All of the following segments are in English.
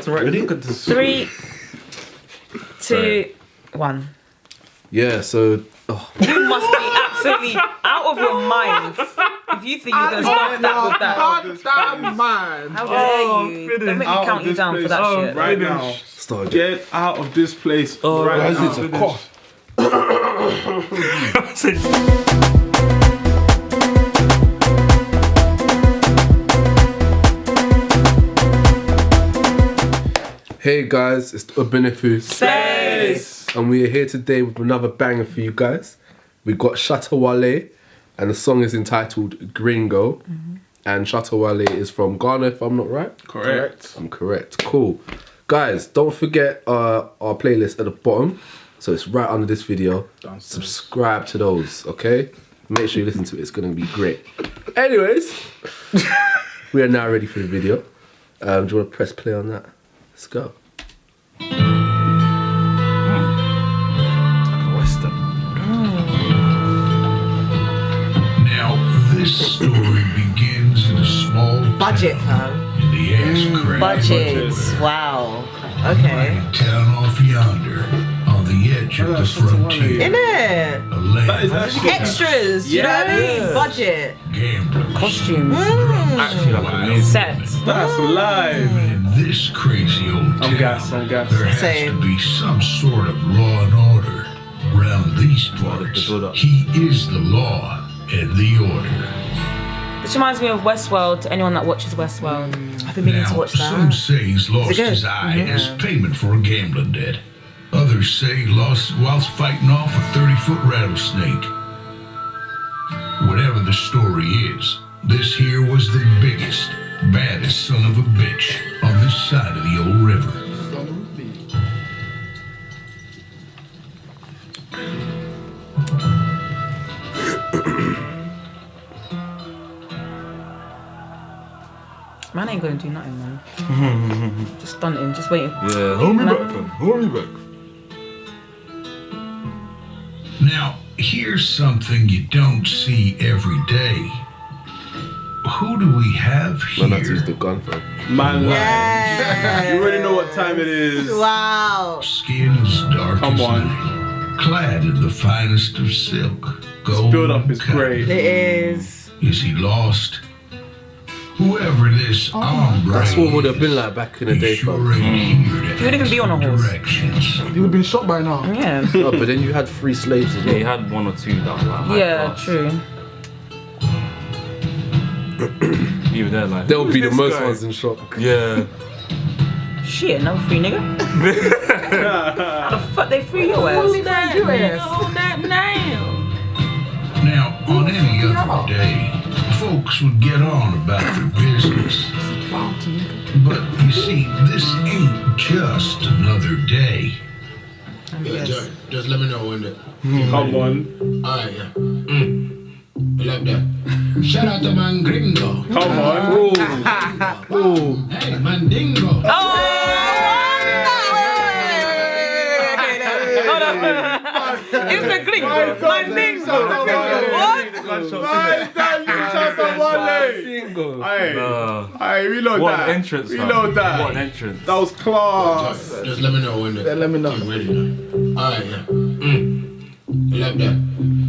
That's right. Ready? Look at this. 3, 2, 1. Yeah, so... You must be absolutely out of your mind if you think you're going to start that with that. Goddamn man. How dare you? finish. Don't make me Out count of you this down for place. that Oh, shit. Right now. Start again. Get out of this place right Why is now. it a cough? Hey guys, it's Ubunifu. Space. And we are here today with another banger for you guys. We got Shatta Wale, and the song is entitled Gringo. And Shatta Wale is from Ghana, if I'm not right. Correct. I'm correct. Cool. Guys, don't forget our playlist at the bottom. So it's right under this video. Downstairs. Subscribe to those, okay? Make sure you listen to it. It's going to be great. Anyways, we are now ready for the video. Do you want to press play on that? Let's go. Western. Now, this story begins in a small Budget, fam. in the ass crack. Budget. Wow. Okay. Town off yonder, on the edge of the frontier. Innit? A land That is actually Extras, you know what I mean? Budget. gamblers, Costumes. Actually, like amazing. Sets. That's live. in this crazy old town, I'm gassed. there has Same. to be some sort of law and order. Round these parts, Hold up. he is the law and the order. This reminds me of Westworld, to anyone that watches Westworld. I've been meaning to Now, watch some that. say he's lost good? his eye as payment for a gambling debt. Others say he lost it whilst fighting off a 30-foot rattlesnake. Whatever the story is, this here was the biggest, baddest son of a bitch on this side of the old river. Man ain't gonna do nothing, man. Just stunting, just waiting. Yeah, hold me back, fam. Hold me back. Now, here's something you don't see every day. Who do we have Man, that's used the here? gun, fam. Man, Yeah. you already know what time it is. Wow. Skin's dark Come as on. night, clad in the finest of silk. Gold Build up is cotton. great. It is. Is he lost? Whoever this hombre That's what would have been is, like back in the he day, sure fam. ain't here to He wouldn't even be on a ask for horse. directions. He would have been shot by now. Yeah. Oh, but then you had free slaves as Yeah, he well. had one or two that were like high Yeah, class. true. Even then, like, They'll who's be the this most guy? ones in shock. Yeah. Shit, no free nigga. How the fuck they free your ass? Hold that now. Now, on any other day, folks would get on about their business. But you see, this ain't just another day. Yeah, Joy, just let me know when the. Come on. Alright, yeah. I like that. Shout out to man Gringo. Come on. Hey, man Dingo. Hold on. It's the Gringo. Mandingo. What? Hey, reload What that. an entrance, fam. Reload that. What an entrance. That was class. Just let me know when the. Yeah, let me know. You ready now? Alright, yeah. I like that.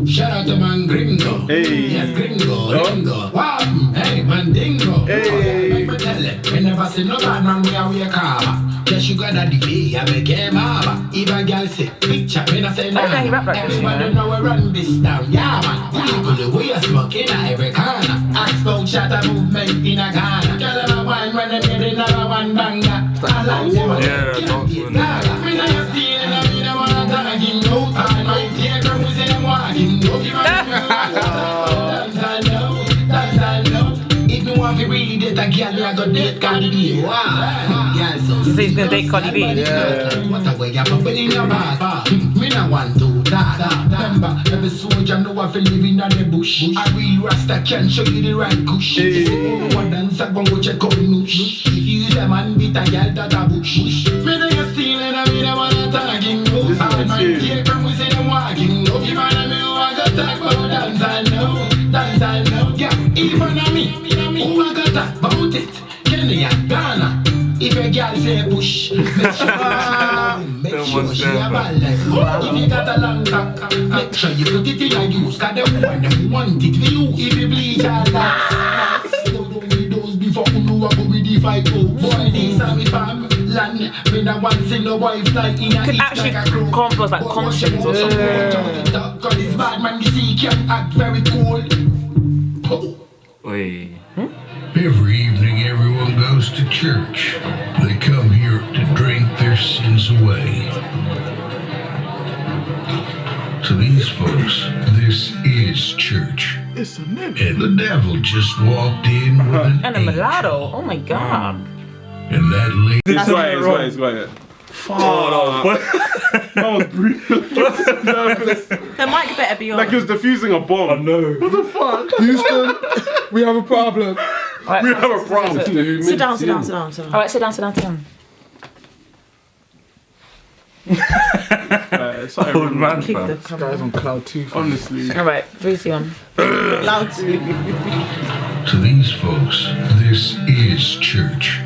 Shout out to man Gringo. Hey. Yes, Gringo. Wow. Hey, man Dingo. Hey. Let me tell you, we never see no man run where we a car. Just sugar daddy be, I make him haba. If a girl say picture, when I say nah. he rap like this, Everybody man. know we run this down. Yeah, man. People, we are smoking at every corner. Ask about Shatta movement in a Ghana. Tell them a wine when they get another one banger. I like them. Yeah, don't do it. Me no steal and me no wanna tag him. No time, I take her pussy and walk him. No give a dance I know. If you want to really date a girl, you go date Cardi B. Wow. Yeah, so You say he's gonna date Cardi B? what a way you put in your heart. Me no want to that. Remember, every soldier know I feel living in the bush. A real Rasta can show you the right kush. If you want dance, I go check out noosh. If you use a man, beat a girl that a bush. Me no you stealing and me no wanna tag him. No time, I take her pussy and walk him. No give a me who I go talk about dance I know. Yeah, even a me, who I got talk about it. Kenya, Ghana. If you girl say push. Make sure she a ball like. If you got a long cock, make sure you put it in a use. Cause them one them want it for you. If you bleach all that. Don't be those before you know what we defy to. Boy, this are me fam. Land, me no one see no wife like in a Could actually come for like conscience or something. Cause this bad man you see can act very cool. Oi. Every evening, everyone goes to church. They come here to drink their sins away. To these folks, this is church. It's a nigga. And the devil just walked in with an And a angel. mulatto. Oh my god. And that lady. It's right. That was brutal. The mic better be on. Like he was defusing a bomb. No. What the fuck? Houston, we have a problem. Alright, We have a problem. sit down. Alright, sit down. Sorry, Old man, Kick the fam. camera. on cloud 2. Honestly. Alright, 3, 2, 1. Loud. To these folks, this is church.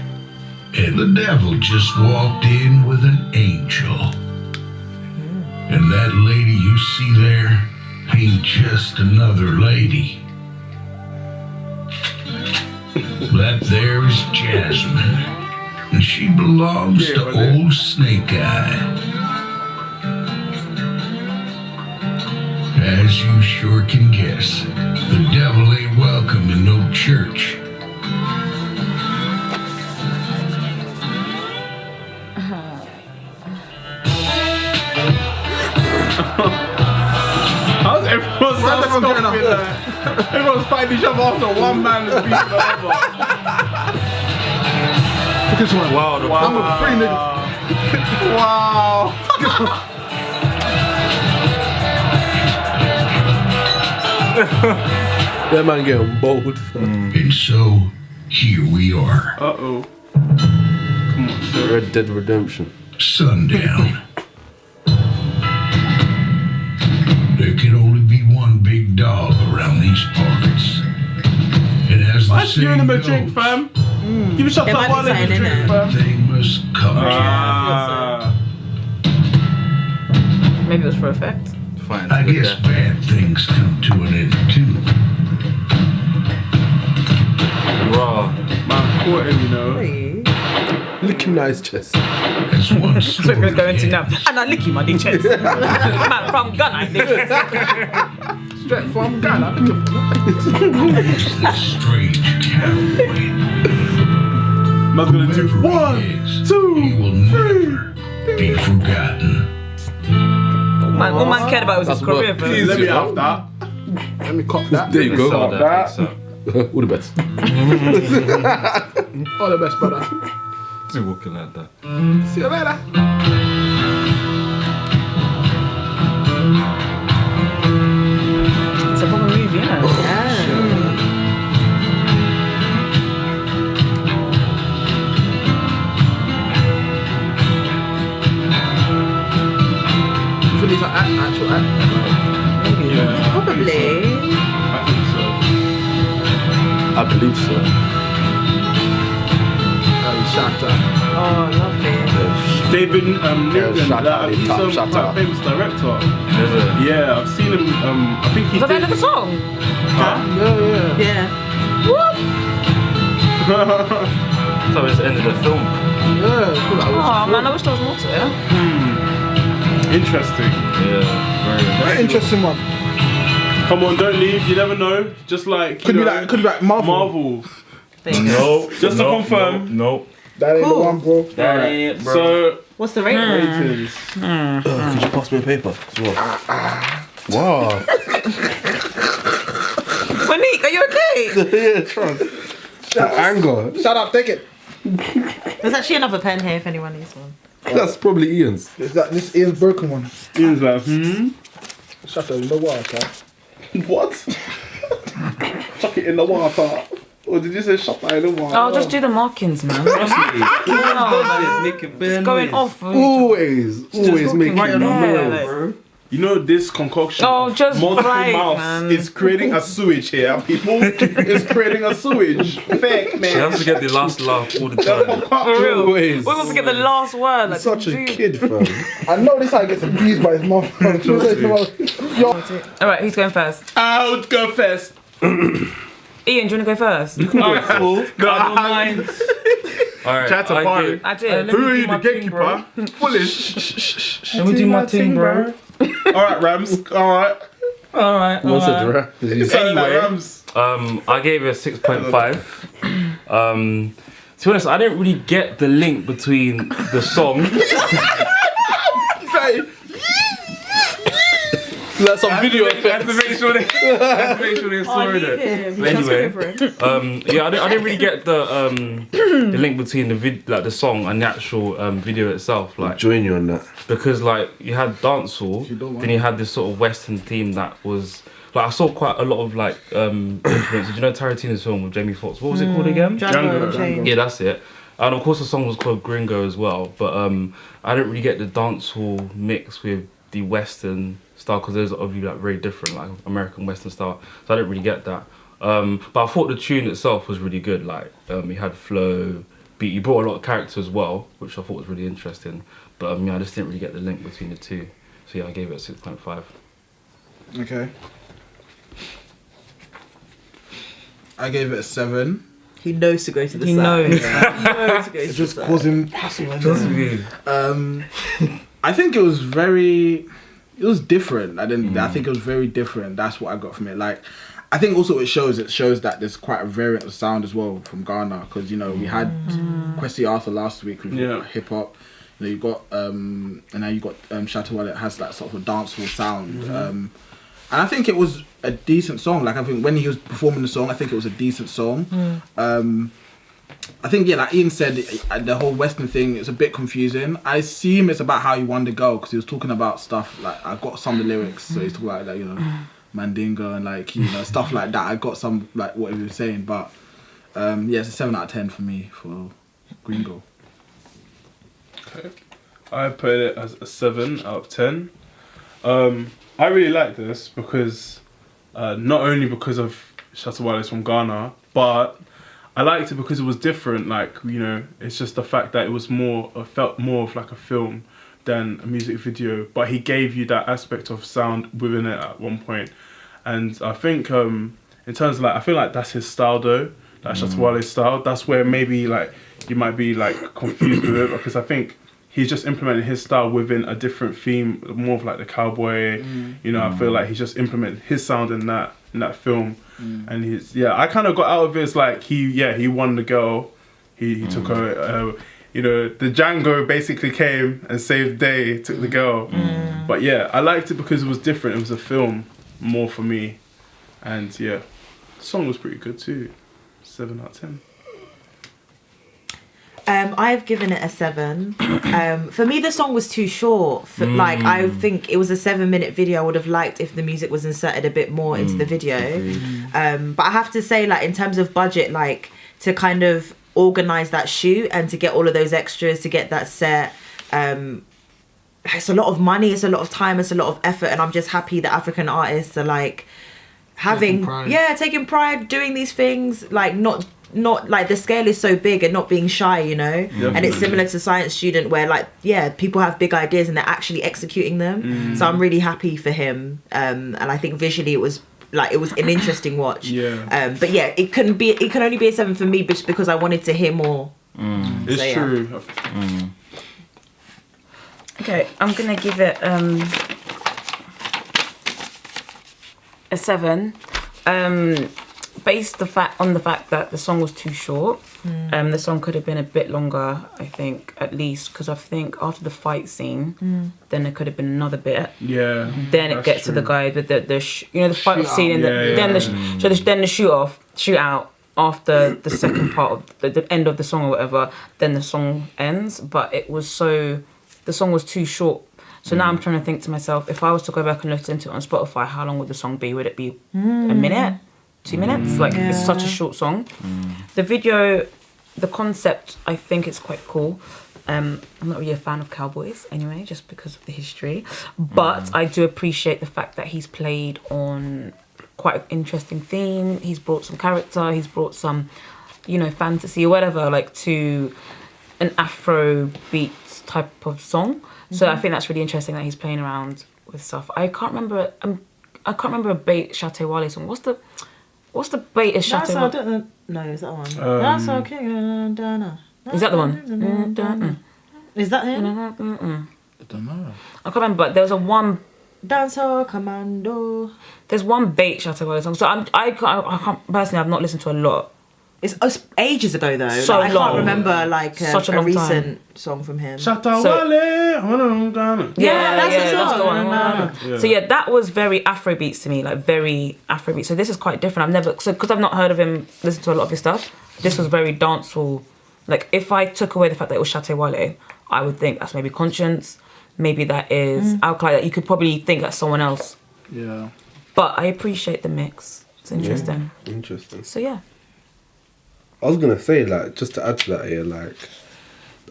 And the devil just walked in with an angel. And that lady you see there ain't just another lady. That there is Jasmine. And she belongs to old Snake Eye. As you sure can guess, the devil ain't welcome in no church. How's everyone so scoffing? Everyone's fighting each other after one man is beating the other. Look at this one. Wow, the I'm a free nigga. Wow. That man getting bold. And so, here we are. Uh-oh. Red Dead Redemption. Sundown. There can only be one big dog around these parts. And as the Why's giving saying him a goes, drink, fam? Give a shot There to might be Wale and something in drink, there. fam. they must come to. Maybe it was for effect. Fine. I guess bad things come to an end too. Raw. Man, caught him, you know. Look him nice chest. As one That's what we're story going to now. ends, And I lick you, my chest. Man, from Ghana, I lick you. Straight from Ghana. goes this strange cowboy. Man's gonna do Whoever he is, he will never be forgotten. Man, all man cared about was his That's career, what- bro. Let me have that. Let me cop that. There you go. Saw that. Saw. All the best. All the best, brother. Still walking like that. See you later. It's a proper movie, isn't it? You think these are actual actors? Maybe. Yeah. Probably. I think so. I believe so. Shatta. Oh, lovely. They've been nicknamed Shatta, that. He's top quite Shatta. famous director. Is it? Yeah, I've seen him. I think he Is that the end did. of the song? Yeah. Yeah. What? So it's the end of the film. Oh, man, I wish there was more to it. Interesting. Yeah. Very. Interesting one. Come on, don't leave. You never know. Just like Could be like Marvel. Marvel. There you go. No. Just to confirm. No. That ain't the one, bro. That ain't, bro. So What's the rating? ratings. Could you pass me a paper as well? Wow. Monique, are you okay? Yeah, trust. Anger. Shut up, take it. There's actually another pen here if anyone needs one. That's probably Ian's. This is broken one. Ian's like, Shut up in the water. What? Chuck it in the water. Or did you say shut that in the water? Oh, just do the markings, man. Going off. Always making Yeah, noise, like- bro. You know this concoction. Oh, just multiple right, mouths man. is creating a sewage here, people. It's creating a sewage. Fake, She man. has to get the last laugh all the time. For real. Always. We're supposed to get the last word. Like, Such a dude. kid, fam. I know this how he gets abused by his mom. Yo, All right, who's going first? I'll go first. Ian, do you want to go first? Alright, cool. No, I don't mind. Alright, Shatta party. I did. Who are you, the gatekeeper? Foolish. Let me do my thing, bro. Alright, Rams. Alright. Alright. What's a draft? Anyway, Rams. I gave it a 6.5. To be honest, I didn't really get the link between the song. That's some video I have to make sure they saw it. But anyway, yeah, I didn't really get the link between the song and the actual video itself. Like, Join you on that. because like you had dancehall, then you had this sort of Western theme that was like I saw quite a lot of like influences. You know Tarantino's film with Jamie Foxx. What was it called again? Django. Yeah, that's it. And of course the song was called Gringo as well. But I didn't really get the dancehall mix with the Western style because those are obviously like very different, like American Western style. So I didn't really get that. But I thought the tune itself was really good. Like it had flow, beat. You brought a lot of character as well, which I thought was really interesting. But yeah, I just didn't really get the link between the two. So yeah, I gave it a 6.5. okay. I gave it a 7. He knows to go to the He side. knows. He knows to go to It's the just side. causing hassle. Just I think it was different. I think it was very different. That's what I got from it. Like, I think also it shows that there's quite a variant of sound as well from Ghana, because you know we had Kwesi Arthur last week with hip hop. You know, you got and now you got Shatta Wale that has that sort of a dancehall sound. And I think it was a decent song. Like I think when he was performing the song, I think it was a decent song. I think like Ian said, the whole Western thing is a bit confusing. I assume it's about how he won the girl because he was talking about stuff like I got some of the lyrics, so he's talking about like you know Mandingo and like you know stuff like that. I got some like what he was saying, but yeah, it's a 7 out of 10 for me for Gringo. Okay. I put it as a 7 out of 10. I really like this because not only because of Shatta Wale's from Ghana, but I liked it because it was different. Like you know, it's just the fact that it was felt more of like a film than a music video. But he gave you that aspect of sound within it at one point, and I think in terms of like I feel like that's his style though. That's Shatta Wale's style. That's where maybe like you might be like confused with it because I think he's just implemented his style within a different theme, more of like the cowboy. You know, I feel like he's just implemented his sound in that film. And I kind of got out of it. It's like he won the girl. He took her. You know, the Django basically came and saved the day, took the girl. But yeah, I liked it because it was different. It was a film more for me, and yeah, the song was pretty good too. 7 out of 10. I've given it a 7. For me, the song was too short. Like, I think it was a 7-minute video. I would have liked if the music was inserted a bit more into the video. But I have to say, like, in terms of budget, like, to kind of organise that shoot and to get all of those extras, to get that set, it's a lot of money, it's a lot of time, it's a lot of effort. And I'm just happy that African artists are, like, taking pride doing these things, like, not like the scale is so big and not being shy, you know. And it's similar to Science Student where like people have big ideas and they're actually executing them. So I'm really happy for him, and I think visually it was an interesting watch. But yeah, it can only be a 7 for me just because I wanted to hear more. It's So, true. Okay, I'm gonna give it a 7. Based on the fact that the song was too short. The song could have been a bit longer, I think, at least, because I think after the fight scene, then there could have been another bit. Yeah. Then it gets to the guy with the fight scene, and then the shoot out after the second part of the end of the song or whatever. Then the song ends, but the song was too short. So now I'm trying to think to myself, if I was to go back and listen to it on Spotify, how long would the song be? Would it be a minute? 2 minutes? It's such a short song. The video, the concept, I think it's quite cool. I'm not really a fan of cowboys anyway, just because of the history. But I do appreciate the fact that he's played on quite an interesting theme. He's brought some character. He's brought some, fantasy or whatever, like to an Afro beat type of song. So I think that's really interesting that he's playing around with stuff. I can't remember a bait Shatta Wale song. What's the bait is Shatta Wale? I don't know. No, is that one? That's okay. Is that the one? Is that him? I don't know. I can't remember, but there was a one. Dancehall Commando. There's one bait Shatta Wale song. So I can't personally. I've not listened to a lot. It's ages ago though. So I long. can't remember like Such a a long recent song from him. Shatta So- Wale, I'm gonna. that's the song. Yeah. So yeah, that was very Afrobeats to me, like very Afrobeat. So this is quite different. Because I've not heard of him, listened to a lot of his stuff. This was very dancehall. Like if I took away the fact that it was Shatta Wale, I would think that's maybe Conscience, maybe that is Alkali. That you could probably think that's someone else. Yeah. But I appreciate the mix. It's interesting. Interesting. So yeah. I was gonna say, like, just to add to that here, like,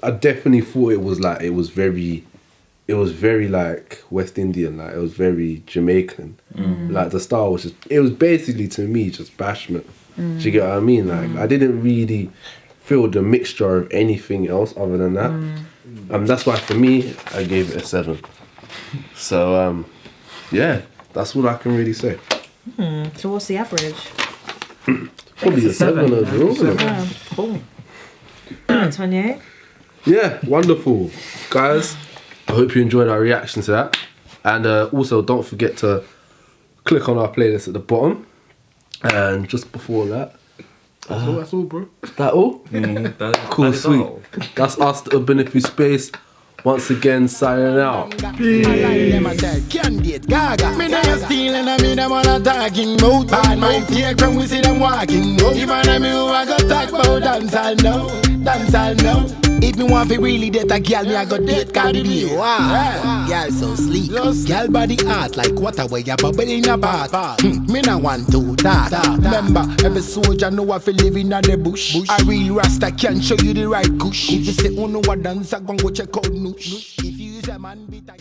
I definitely thought it was very like West Indian, like it was very Jamaican. Like the style was it was basically to me just bashment. Do you get what I mean? Like I didn't really feel the mixture of anything else other than that. That's why for me I gave it a 7. So yeah, that's what I can really say. So what's the average? Probably a 7 overall. Yeah, cool. 28. Yeah, wonderful. Guys, I hope you enjoyed our reaction to that. And also, don't forget to click on our playlist at the bottom. And just before that... That's all, bro. That all? Cool, that is sweet. all. That's us, the Ubunifu Space. Once again, signing out. Candidate Gaga. Me not stealing, I mean, I'm on a talking about. Bad mind fear from we see them walking. Even I me who I go talk about dancehall now. If me want to really date a girl, me I go date Cardi B. Wow, girl so sleek. Girl body hot like water where you bubble in a bath. Me not want to that. Remember, every soldier know I feel living in the bush. A real Rasta can show you the right kush. If you say, oh no, what dance, I gon' go check out noosh. If you use a man, beat a